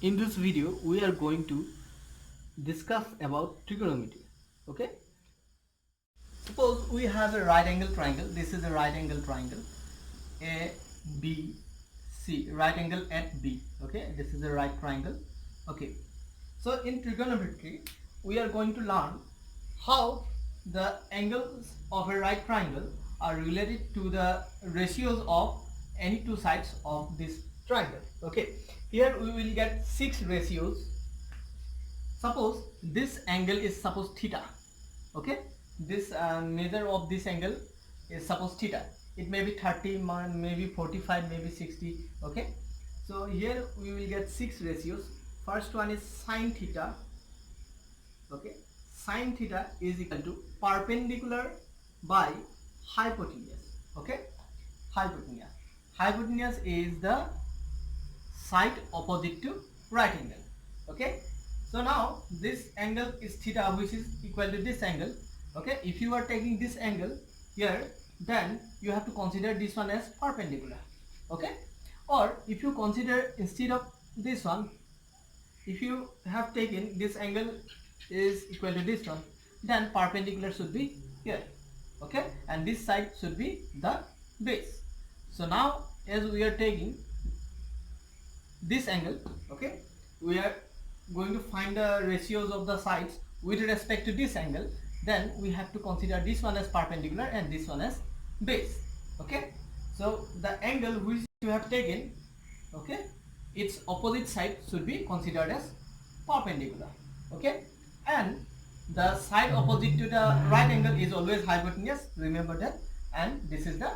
In this video we are going to discuss about trigonometry. Okay, suppose we have a right angle triangle. This is a right angle triangle, a b c, right angle at b. Okay, this is a right triangle. Okay, so in trigonometry we are going to learn how the angles of a right triangle are related to the ratios of any two sides of this triangle. Okay, here we will get 6 ratios. Suppose this angle is suppose theta. Okay, this measure of this angle is suppose theta. It may be 30, maybe 45, maybe 60. Okay, so here we will get 6 ratios. First one is sine theta. Okay, sine theta is equal to perpendicular by hypotenuse. Okay, hypotenuse is the side opposite to right angle. Okay, so now this angle is theta, which is equal to this angle. Okay, if you are taking this angle here, then you have to consider this one as perpendicular. Okay, or if you consider instead of this one, if you have taken this angle is equal to this one, then perpendicular should be here. Okay, and this side should be the base. So now as we are taking this angle, okay, we are going to find the ratios of the sides with respect to this angle. Then we have to consider this one as perpendicular and this one as base. Okay, so the angle which you have taken, okay, its opposite side should be considered as perpendicular. Okay, and the side opposite to the right angle is always hypotenuse, remember that, and this is the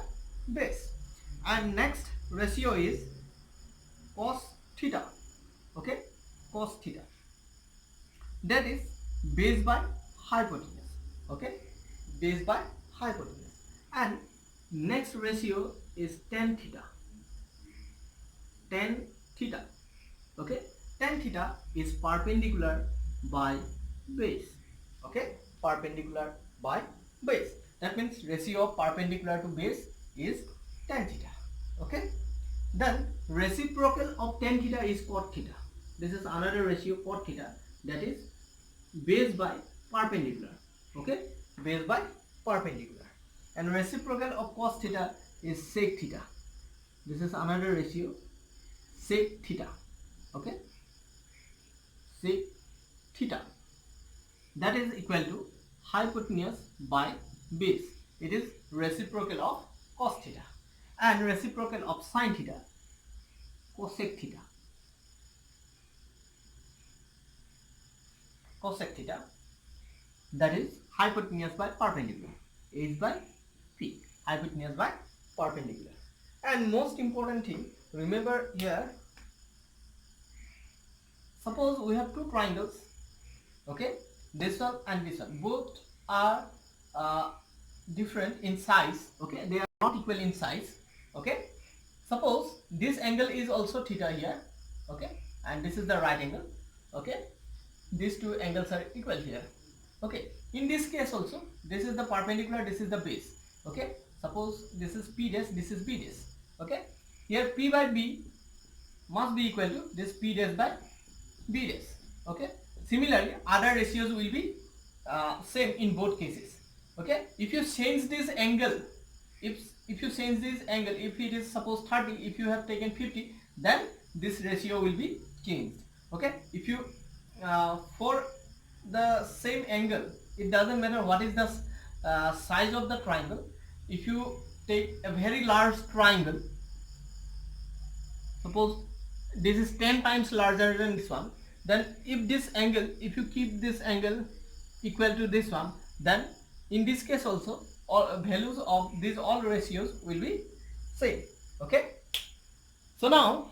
base. And next ratio is cos theta. Okay, cos theta, that is base by hypotenuse. Okay, base by hypotenuse. And next ratio is tan theta. Tan theta. Okay, tan theta is perpendicular by base. Okay, perpendicular by base. That means ratio of perpendicular to base is tan theta. Okay, then reciprocal of tan theta is cot theta. This is another ratio, cot theta, that is base by perpendicular. Okay, base by perpendicular. And reciprocal of cos theta is sec theta. This is another ratio, sec theta. Okay, sec theta, that is equal to hypotenuse by base. It is reciprocal of cos theta. And reciprocal of sin theta, cosec theta. Cosec theta, that is hypotenuse by perpendicular, H by P, hypotenuse by perpendicular. And most important thing, remember here, suppose we have two triangles. Okay, this one and this one, both are different in size. Okay, they are not equal in size. Okay, suppose this angle is also theta here. Okay, and this is the right angle. Okay, these two angles are equal here. Okay, in this case also, this is the perpendicular, this is the base. Okay, suppose this is P dash, this is B dash. Okay, here P by B must be equal to this P dash by B dash. Okay, similarly other ratios will be same in both cases. Okay, if you change this angle, if you change this angle, if it is suppose 30, if you have taken 50, then this ratio will be changed. Okay, if you for the same angle, it doesn't matter what is the size of the triangle. If you take a very large triangle, suppose this is 10 times larger than this one, then if this angle, if you keep this angle equal to this one, then in this case also all values of these all ratios will be same. Okay, so now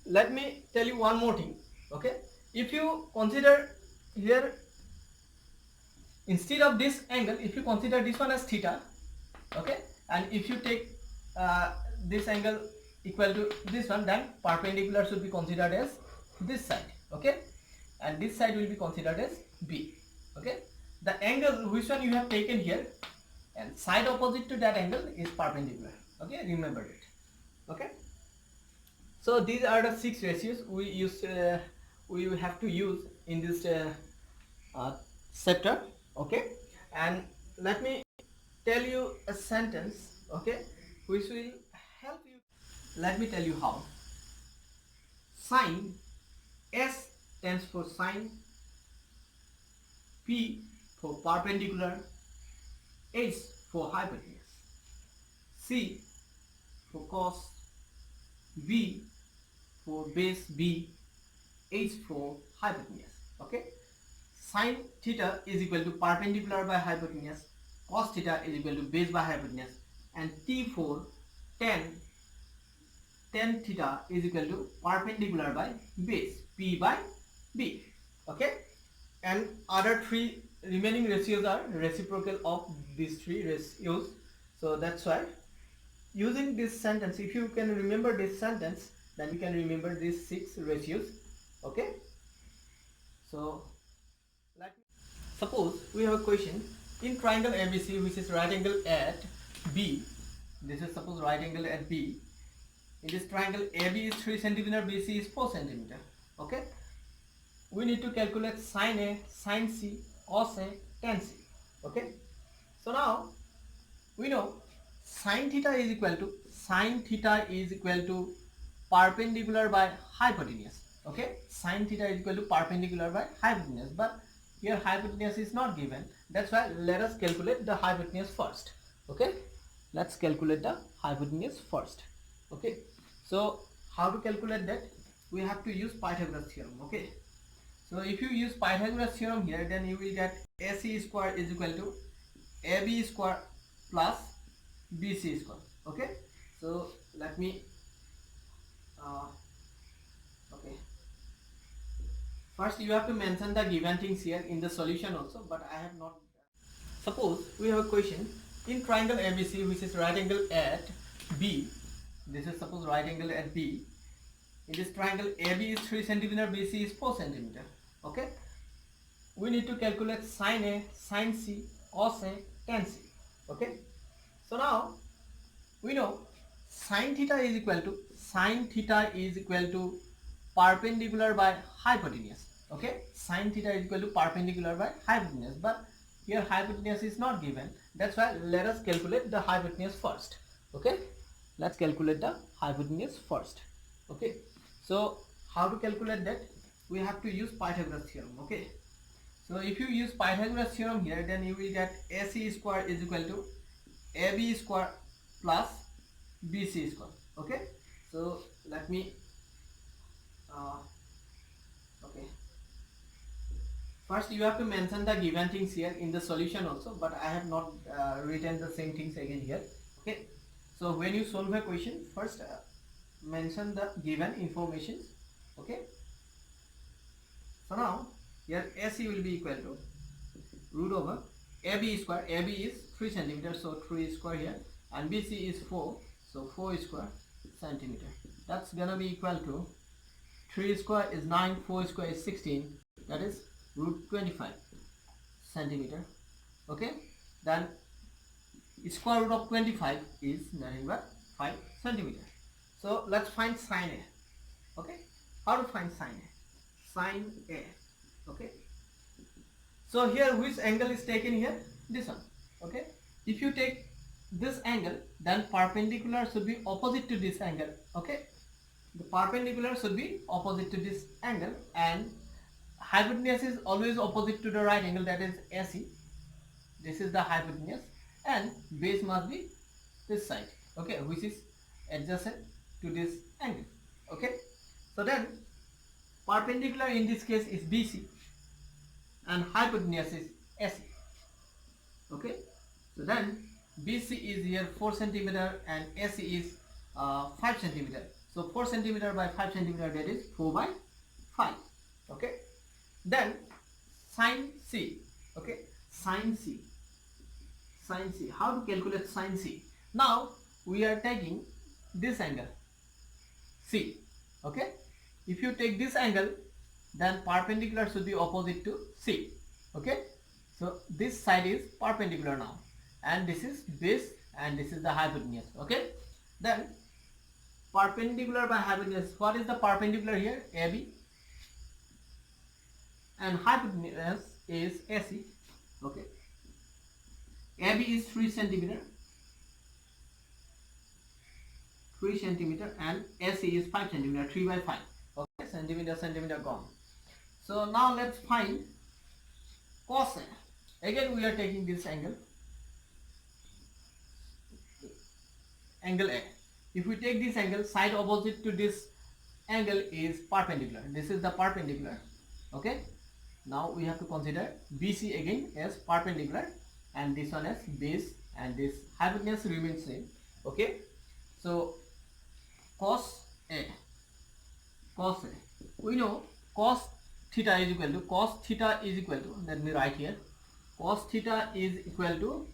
let me tell you one more thing. Okay, if you consider here, instead of this angle, if you consider this one as theta, okay, and if you take this angle equal to this one, then perpendicular should be considered as this side. Okay, and this side will be considered as B. Okay, the angle which one you have taken here and side opposite to that angle is perpendicular. Okay, remember it. Okay, so these are the 6 ratios we use we will have to use in this uh, chapter. Okay, and let me tell you a sentence, okay, which will help you. Let me tell you how. Sine, S stands for sine, P for perpendicular, H for hypotenuse, C for cos, B for base, B, H for hypotenuse. Okay, sine theta is equal to perpendicular by hypotenuse, cos theta is equal to base by hypotenuse, and T for tan theta is equal to perpendicular by base, P by B. Okay, and other three remaining ratios are reciprocal of these three ratios. So that's why using this sentence, if you can remember this sentence, then you can remember these 6 ratios. Okay, so like suppose we have a question in triangle ABC, which is right angle at B. This is suppose right angle at B. In this triangle, AB is 3 cm, BC is 4 cm. Okay, we need to calculate sin A, sin C, cos A, tan C. Okay, so now we know sin theta is equal to perpendicular by hypotenuse. Okay, sin theta is equal to perpendicular by hypotenuse, but here hypotenuse is not given. That's why let us calculate the hypotenuse first. Okay, let's calculate the hypotenuse first. Okay, so how to calculate that? We have to use Pythagoras theorem. Okay, so if you use Pythagoras theorem here, then you will get AC square is equal to AB square plus BC square. Okay, so let me okay, first you have to mention the given things here in the solution also, but I have not. Suppose we have a question in triangle ABC, which is right angle at B. This is suppose right angle at B. In this triangle, AB is 3 cm, BC is 4 cm. Okay, we need to calculate sin A, sin C, cos A, tan C. Okay, so now we know sin theta is equal to perpendicular by hypotenuse. Okay, sin theta is equal to perpendicular by hypotenuse, but here hypotenuse is not given. That's why let us calculate the hypotenuse first. Okay, let's calculate the hypotenuse first. Okay, so how to calculate that? We have to use Pythagoras theorem. Okay, so if you use Pythagoras theorem here, then you will get AC square is equal to AB square plus BC square. Okay, so let me okay, first you have to mention the given things here in the solution also, but I have not written the same things again here. Okay, so when you solve a question, first mention the given information. Okay, so now here AC will be equal to root over AB square. AB is 3 cm, so 3 square here, and BC is 4, so 4 square centimeter. That's gonna be equal to 3 square is 9, 4 square is 16, that is root 25 centimeter. Okay, then square root of 25 is nothing but 5 centimeter. So let's find sin A. Okay, how to find sin A? Sin A. Okay, so here which angle is taken here? This one. Okay, if you take this angle, then perpendicular should be opposite to this angle. Okay, the perpendicular should be opposite to this angle, and hypotenuse is always opposite to the right angle, that is AC. This is the hypotenuse, and base must be this side. Okay, which is adjacent to this angle. Okay, so then perpendicular in this case is BC and hypotenuse is AC. Okay, so then BC is here 4 cm and AC is 5 cm. So 4 cm by 5 cm, that is 4 by 5. Okay, then sin C. Okay, sin C. Sin C. How to calculate sin C? Now we are taking this angle C. Okay, if you take this angle, then perpendicular should be opposite to C. Okay, so this side is perpendicular now, and this is base and this is the hypotenuse. Okay, then perpendicular by hypotenuse, what is the perpendicular here? AB. and hypotenuse is AC. Okay, AB is 3 centimeter, 3 centimeter, and AC is 5 centimeter, 3 by 5. Okay, centimeter gone. So now let's find cos A. Again we are taking this angle A. If we take this angle, side opposite to this angle is perpendicular. This is the perpendicular. Okay, now we have to consider BC again as perpendicular, and this one as base, and this hypotenuse remains same. Okay, so cos A, we know cos theta is equal to, let me write here, cos theta is equal to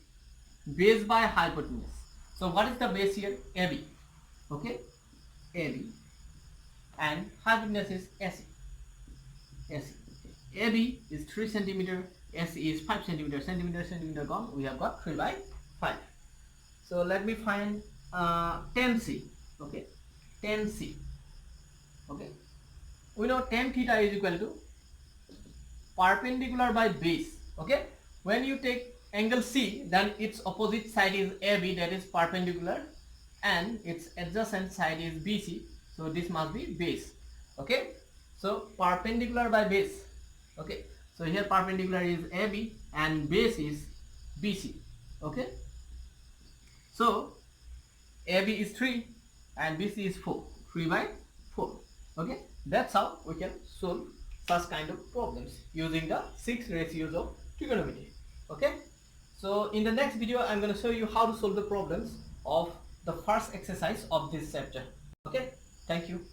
base by hypotenuse. So what is the base here? AB. Okay, AB, and hypotenuse is AC. AB is 3 centimeter, AC is 5 centimeter, centimeter gone, we have got 3 by 5. So let me find tan C. Okay, tan C. Okay, we know tan theta is equal to perpendicular by base. Okay, when you take angle C, then its opposite side is AB, that is perpendicular, and its adjacent side is BC, so this must be base. Okay, so perpendicular by base. Okay, so here perpendicular is AB and base is BC. Okay, so AB is 3 and BC is 4, 3 by 4. Okay, that's how we can solve such kind of problems using the 6 ratios of trigonometry. Okay, so in the next video I'm going to show you how to solve the problems of the first exercise of this chapter. Okay, thank you.